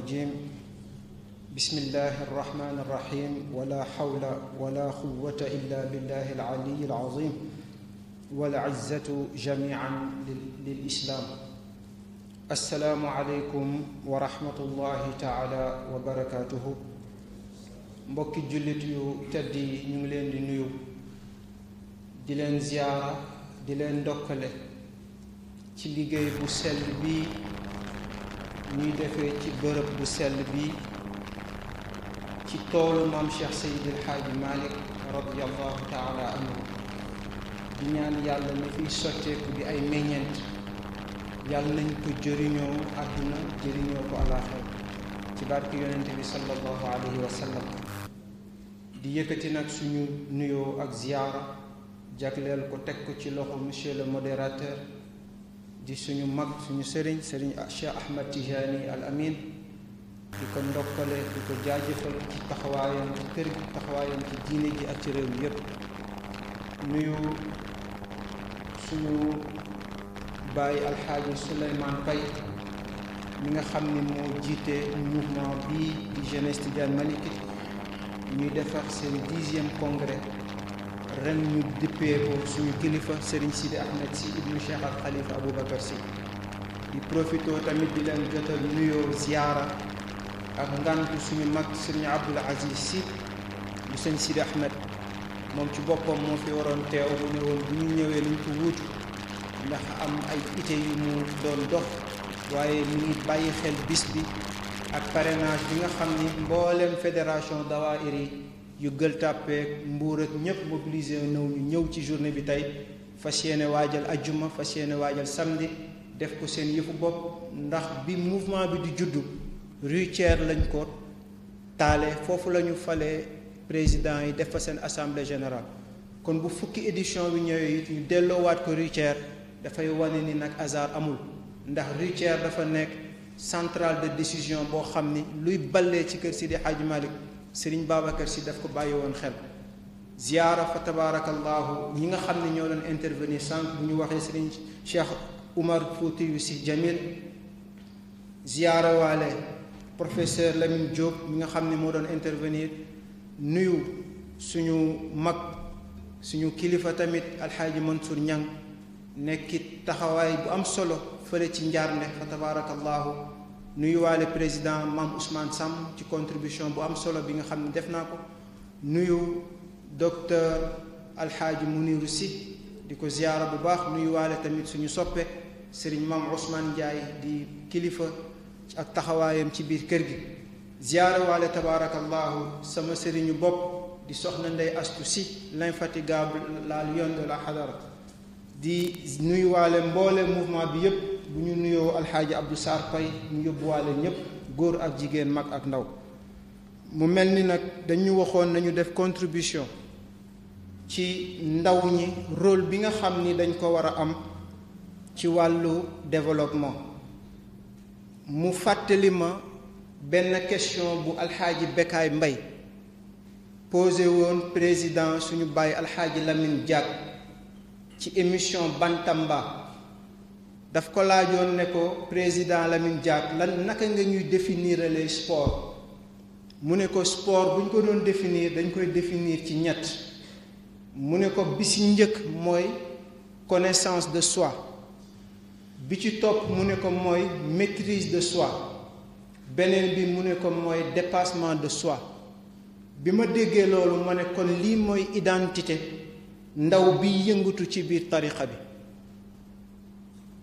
الرجيم بسم الله الرحمن الرحيم ولا حول ولا قوة إلا بالله العلي العظيم والعزة جميعا للإسلام. السلام عليكم ورحمة الله تعالى وبركاته. mbokki jullit yu tedd yi ñu ngi leen di nuyu di leen ziyaara di leen ndokkale ci liggéey bu sell bi ñuy defee ci bërëb bu sell bi ci toolu maam Cheikh Seydil Hadji Malick radiyallahu taala anhu di ñaan yàlla na fiy sotteeku di ay meññeent yàlla nañ ko jëriñoo àdduna jëriñoo ko àllaaxira ci barke yonente bi sallallahu alayhi wa sallam. di yëkkati nag suñu nuyoo ak ziyaara jagleel ko teg ko ci loxo monsieur le modérateur di suñu mag suñu sëriñ Cheikh Ahmed Tijani Al Amin di ko ndokkale di ko jaajëfal ci taxawaayam ci kër gi taxawaayam ci diine ji ak ci réew mi yépp nuyu suñu bàyyi alxaaji Souleymane Faye mi nga xam ni moo jiite mouvement bii di jeunesse tidiane malikite ñuy defar seen 10e congrès ren ñu dippee ko suñu kilifa Serigne Sidi Ahmed Sy ibnu Cheikh al Khalifa Aboubacar Sy di profité tamit di leen jotal nuyoo ziyaara ak ngantu suñu mag Serigne Abdoul Aziz Sy bu sëñ Sidi Ahmed moom ci boppam moo fi waroon teew mu ne woon bu ñu ñëwee luñ ko wuutu ndax am ay ité yu mu doon dox waaye mi ngi bàyyi xel bis bi ak parrainage bi nga xam ni mboolem fédération dawaayir yi yu Gueule Tapée Mbour ak ñëpp mobilisé naw ñu ñëw ci journée bi tey fas yéene waajal ajjuma fas yéene waajal samedi def ko seen yëfu bopp ndax bi mouvement bi di juddu rue Thiers lañ ko taale foofu la ñu falee président yi def fa seen assemblée générale kon bu fukki édition bi ñëwee it ñu delloowaat ko rue Thiers dafay wane ni nag hasard amul ndax rue Thiers dafa nekk centrale de décision boo xam ni luy ballee ci kër Sidi Hadji Malick Serigne Babacar Sy daf ko bàyyi woon xel. ziyaara fa tabarakallahu ñi nga xam ne ñoo doon intervenir sànq bu ñu waxee Serigne Cheikh Oumar Foutiyou Sy Jamil ziyaara waale professeur Lamine Diop mi nga xam ne moo doon intervenir nuyu suñu mag suñu kilifa tamit alxaaji Mansour Niang nekkit taxawaay bu am solo fële ci njaarne fa tabarakallahu nuyuwaale président Mame Ousmane Sam ci contribution bu am solo bi nga xam ne def naa ko nuyu docteur alxaaji Muniru Sy di ko ziyaara bu baax nuyuwaale tamit suñu soppe sëriñ Mame Ousmane Ndiaye di kilifa ak taxawaayam ci biir kër gi ziyaara waale tabarakallahu sama sëriñu bopp di soxna Ndey Astu Sy l'infatigable la lionne de la hadara di nuyuwaale mboole mouvement bi yépp bu ñu nuyoo alxaaji Abdou Sarr Pay ñu yóbbuwaale ñépp góor ak jigéen mag ak ndaw mu mel ni nag dañu waxoon nañu def contribution ci ndaw ñi rôle bi nga xam ni dañ ko war a am ci wàllu développement mu fàttali ma benn question bu alxaaji Bekaay Mbay posé woon président suñu bàyyi alxaaji Lamine Diack ci émission Bantamba daf ko laajoon ne ko président Lamine Diack lan naka nga ñuy définir les sports mu ne ko sport bu ñu ko doon définir dañ koy définir ci ñett mu ne ko bi ci njëkk mooy connaissance de soi bi ci topp mu ne ko mooy maîtrise de soi beneen bi mu ne ko mooy dépassement de soi bi ma déggee loolu ma ne kon lii mooy identité ndaw bi yëngatu ci biir tariqa bi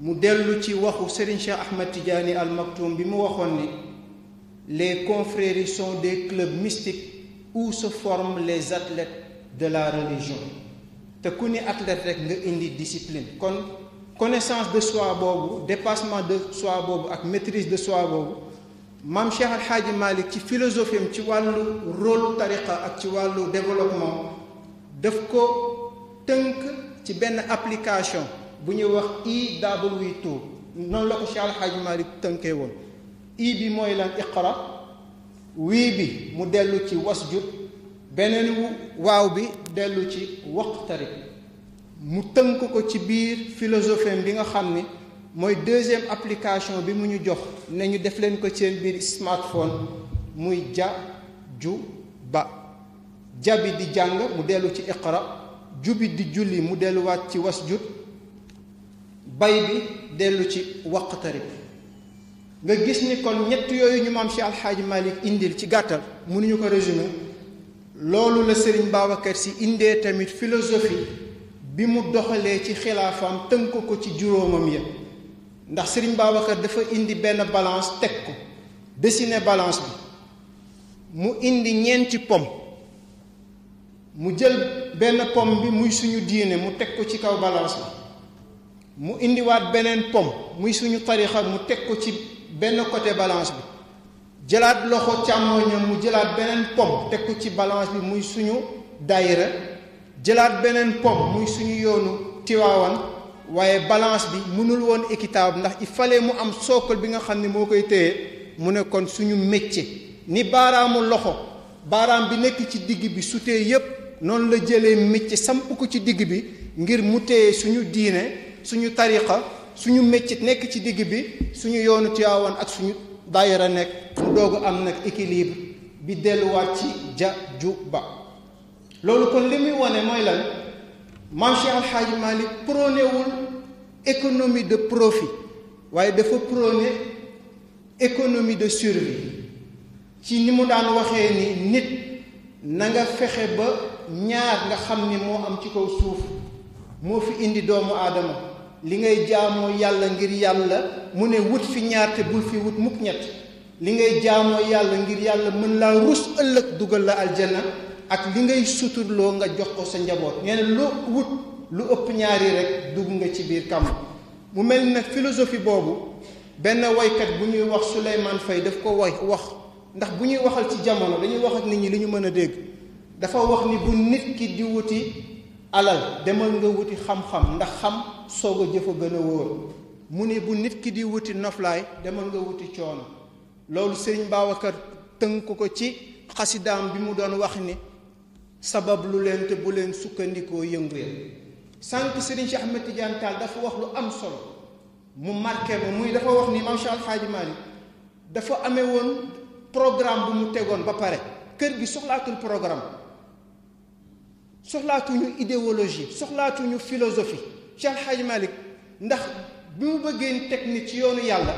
mu dellu ci waxu Serigne Cheikh Ahmed Tidiane Al Maktoum bi mu waxoon ni les confréries sont des clubs mystiques où se forment les athlètes de la religion te ku ni athlète rek nga indi discipline kon connaissance de soi boobu dépassement de soi boobu ak maîtrise de soi boobu maam Cheikh Al Hadji Malick ci philosophie am ci wàllu rôle tariqa ak ci wàllu développement daf ko tënk ci benn application bu ñuy wax IW2 noonu la ko Cheikh Al Hadji Malick tënkee woon i bi mooy lan iqra wii bi mu dellu ci wasjud beneen waaw bi dellu ci waqtarib mu tënk ko ci biir philosophie bi nga xam ni mooy deuxième application bi mu ñu jox ne ñu def leen ko seen biir smartphone muy ja ju ba. ja bi di jàng mu dellu ci iqra, ju bi di julli mu delluwaat ci wasjud, bay bi dellu ci waqtarib. nga gis ni kon ñett yooyu ñu maam Cheikh Alxaaji Malik indil ci gàttal mënuñu ko résumer. loolu la Serigne Babacar Sy indee tamit philosophie bi mu doxalee ci xilaafam tënk ko ci juróomam ya. ndax Serigne Babacar dafa indi benn balance teg ko dessiner balance bi mu indi ñeenti pom, mu jël benn pom bi muy suñu diine mu teg ko ci kaw balance bi, mu indiwaat beneen pom muy suñu tarixa mu teg ko ci benn côté balance bi, jëlaat loxo càmmooñam mu jëlaat beneen pom teg ko ci balance bi muy suñu daayira, jëlaat beneen pom muy suñu yoonu Tiwaawan. waaye balance bi mënul woon équitable ndax il fallait mu am socle bi nga xam ne moo koy téye. mu ne kon suñu métier ni baaraamu loxo baaraam bi nekk ci digg bi su tee yépp noonu la jëlee métier samp ko ci digg bi ngir mu téye suñu diine suñu tariqa suñu métier nekk ci digg bi, suñu yoonu Tiwaawan ak suñu daayira nekk, mu doog am nag équilibre bi delluwaat ci ja ju ba. loolu kon li muy wane mooy lan? Maam Cheikh Alxaaji Malik prôné wul économie de profit waaye dafa prôné économie de survie. ci ni mu daan waxee ni nit na nga fexe ba ñaar nga xam ni moo am ci kaw suuf moo fi indi doomu aadama, li ngay jaamoo yàlla ngir yàlla mu ne wut fi ñaar te bul fi wut mukk ñett, li ngay jaamoo yàlla ngir yàlla mën laa rus ëllëg dugal la aljanna, ak li ngay suturloo nga jox ko sa njaboot. nee na loo wut lu ëpp ñaari rek dugg nga ci biir kàmm. mu mel ni nag philosophie boobu benn waykat bu ñuy wax Souleymane Faye daf ko wax ndax bu ñuy waxal ci jamono dañuy wax ak nit ñi li ñu mën a dégg. dafa wax ni bu nit ki di wuti alal demal nga wuti xam-xam ndax xam soog a jëf a gën a wóor. mu ne bu nit ki di wuti noflaay demal nga wuti coono. loolu Serigne Babacar tënk ko ci xasidaam bi mu doon wax ni sabab lu leen te bu leen sukkandikoo yëngu ya. sànq Serigne Cheikh Ahmed Tidiane Tall dafa wax lu am solo mu marqué ma muy dafa wax ni Maam Cheikh Alxaaji Malik dafa amee woon programme bu mu tegoon ba pare. kër gi soxlaatul programme, soxlaatuñu idéologie, soxlaatuñu philosophie. Cheikh Alxaaji Malik ndax bi mu bëggee teg nit ci yoonu yàlla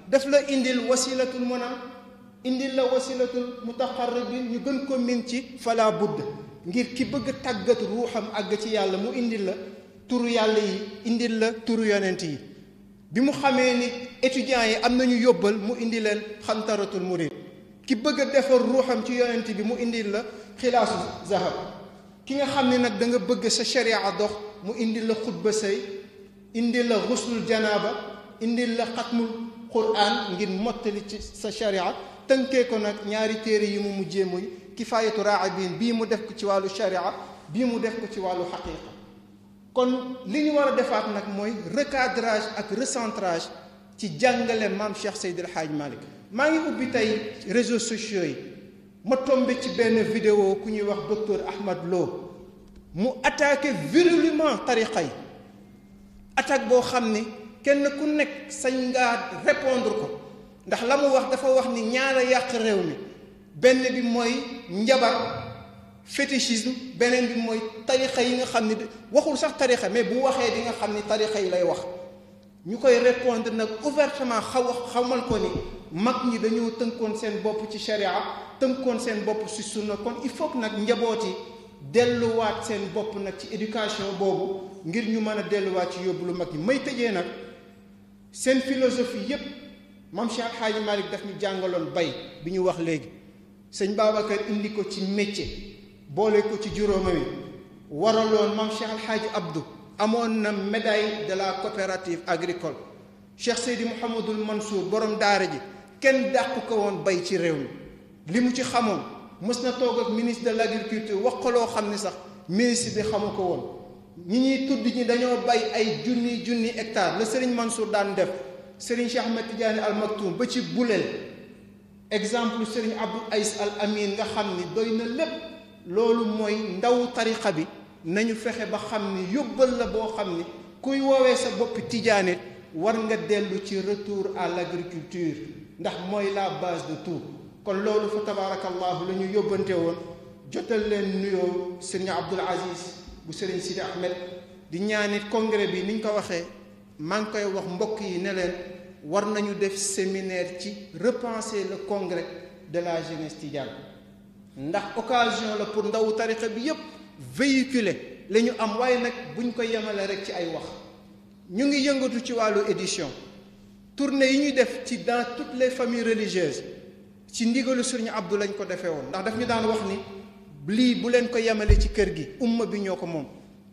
daf la indil wasilatul muna, indil la wasilatul mutaqarribin, ñu gën ko min ci fala budd, ngir ki bëgg tàggat ruuxam àgg ci yàlla mu indil la turu yàlla yi, indil la turu yonent yi. bi mu xamee ni étudiants yi am nañu yóbbal mu indi leen xantaratul murid, ki bëgg a defar ruuxam ci yonent bi mu indil la xilaasu zahab, ki nga xam ne nag da nga bëgg sa sharia dox mu indil la xutba say, indil la xuslul janaaba, indil la xatmul quran ngir mottali ci sa sharia. tënkee ko nag ñaari téere yi mu mujjee muy kifaayatu raabin bii mu def ko ci wàllu sharia, bii mu def ko ci wàllu xaqiqa. kon li ñu war a defaat nag mooy recadrage ak recentrage ci jàngale maam Cheikh Seydi El Hadj Malick. maa ngi ubbi tey réseaux sociaux yi ma tombé ci benn vidéo ku ñuy wax docteur Ahmad Lo mu attaqué virulemment tariqa yi, attaque boo xam ni kenn ku nekk sañ ngaa répondre ko. ndax la mu wax dafa wax ni ñaara yàq réew mi, benn bi mooy njabar fétichisme, beneen bi mooy tarixa yi nga xam ni waxul sax tarixa mais bu waxee di nga xam ni tarixa yi lay wax. ñu koy répondre nag ouvertement xamal ko ni mag ñi dañoo tënkoon seen bopp ci sharia, tënkoon seen bopp ci sunna, kon il faut que nag njaboot yi delluwaat seen bopp nag ci éducation boobu ngir ñu mën a delluwaat ci yóbbu lu mag ñi. may tëjee nag seen philosophie yépp Maam Cheikh Alxaaji Malik daf ñu jàngaloon bay bi ñu wax léegi, sëñ Babacar indi ko ci métier boole ko ci juróomami, waraloon Maam Cheikh Alxaaji Abdou amoon na médaille de la coopérative agricole. Cheikh Seydi Mouhamadul Mansour borom daara ji kenn dàq ko woon bay ci réew mi, li mu ci xamoon mës na toog ak ministre de l'agriculture wax ko loo xam ni sax ministre bi xamu ko woon. ñi ñuy tudd ñi dañoo bay ay junni hectares la Serigne Mansour daan def. Serigne Cheikh Ahmed Tidiane Al Maktoum ba ci buleel exemple Serigne Abdou Aïs Al Amin nga xam ni doy na lépp. loolu mooy ndaw tariqa bi nañu fexe ba xam ni yóbbal la boo xam ni kuy woowee sa boppi tijaane war nga dellu ci retour à l'agriculture ndax mooy la base de tout. kon loolu fa tabarakallahu la ñu yóbbante woon jotal leen nuyoo Serigne Abdoul Aziz bu Serigne Sidi Ahmed di ñaanit congrès bi niñ ko waxee maa ngi koy wax mbokk yi ne leen war nañu def séminaire ci repenser le congrès de la jeunesse tidiane ndax occasion la pour ndawu tariqa bi yépp véhiculer la ñu am waaye nag buñ ko yemale rek ci ay wax ñu ngi yëngatu ci wàllu édition tournée yi ñuy def ci dans toutes les familles religieuses ci ndigalu Serigne Abdou lañ ko defee woon ndax daf ñu daan wax ni lii bu leen ko yemale ci kër gi umma bi ñoo ko moom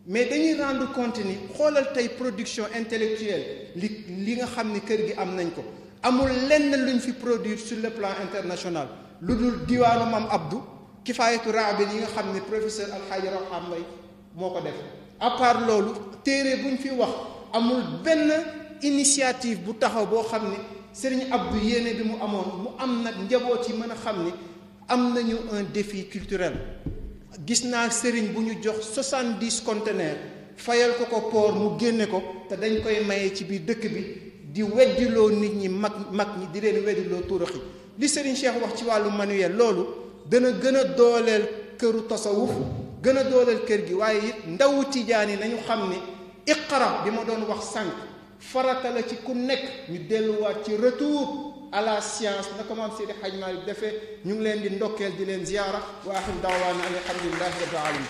mais dañuy rendre compte ni xoolal tey production intellectuelle li nga xam ni kër gi am nañ ko amul lenn luñ fi produire sur le plan international lu dul diwaanu Mam Abdou kifaayatu raabil yi nga xam ne professeur Alxaaji Rawhan Mbay moo ko def à part loolu téere buñ fi wax amul benn initiative bu taxaw boo xam ne Serigne Abdou yéene bi mu amoon mu am nag njaboot yi mën a xam ni am nañu un défi culturel gis naa Serigne bu ñu jox 70 conteneurs fayal ko port mu génne ko te dañ koy maye ci biir dëkk bi di weddiloo nit ñi mag ñi di leen weddiloo tuuraxi li Serigne Cheikh wax ci wàllu manuel loolu dana gën a dooleel këru tasawuf gën a dooleel kër gi waaye it ndawu tijaan yi nañu xam ni iqra bi ma doon wax sànq farata la ci ku nekk ñu delluwaat ci retour à la science na ko maam Seydi Hadj Malick defee ñu ngi leen di ndokkeel di leen ziyaara wa axiru daawaana an alhamdulillahi rabbil alamin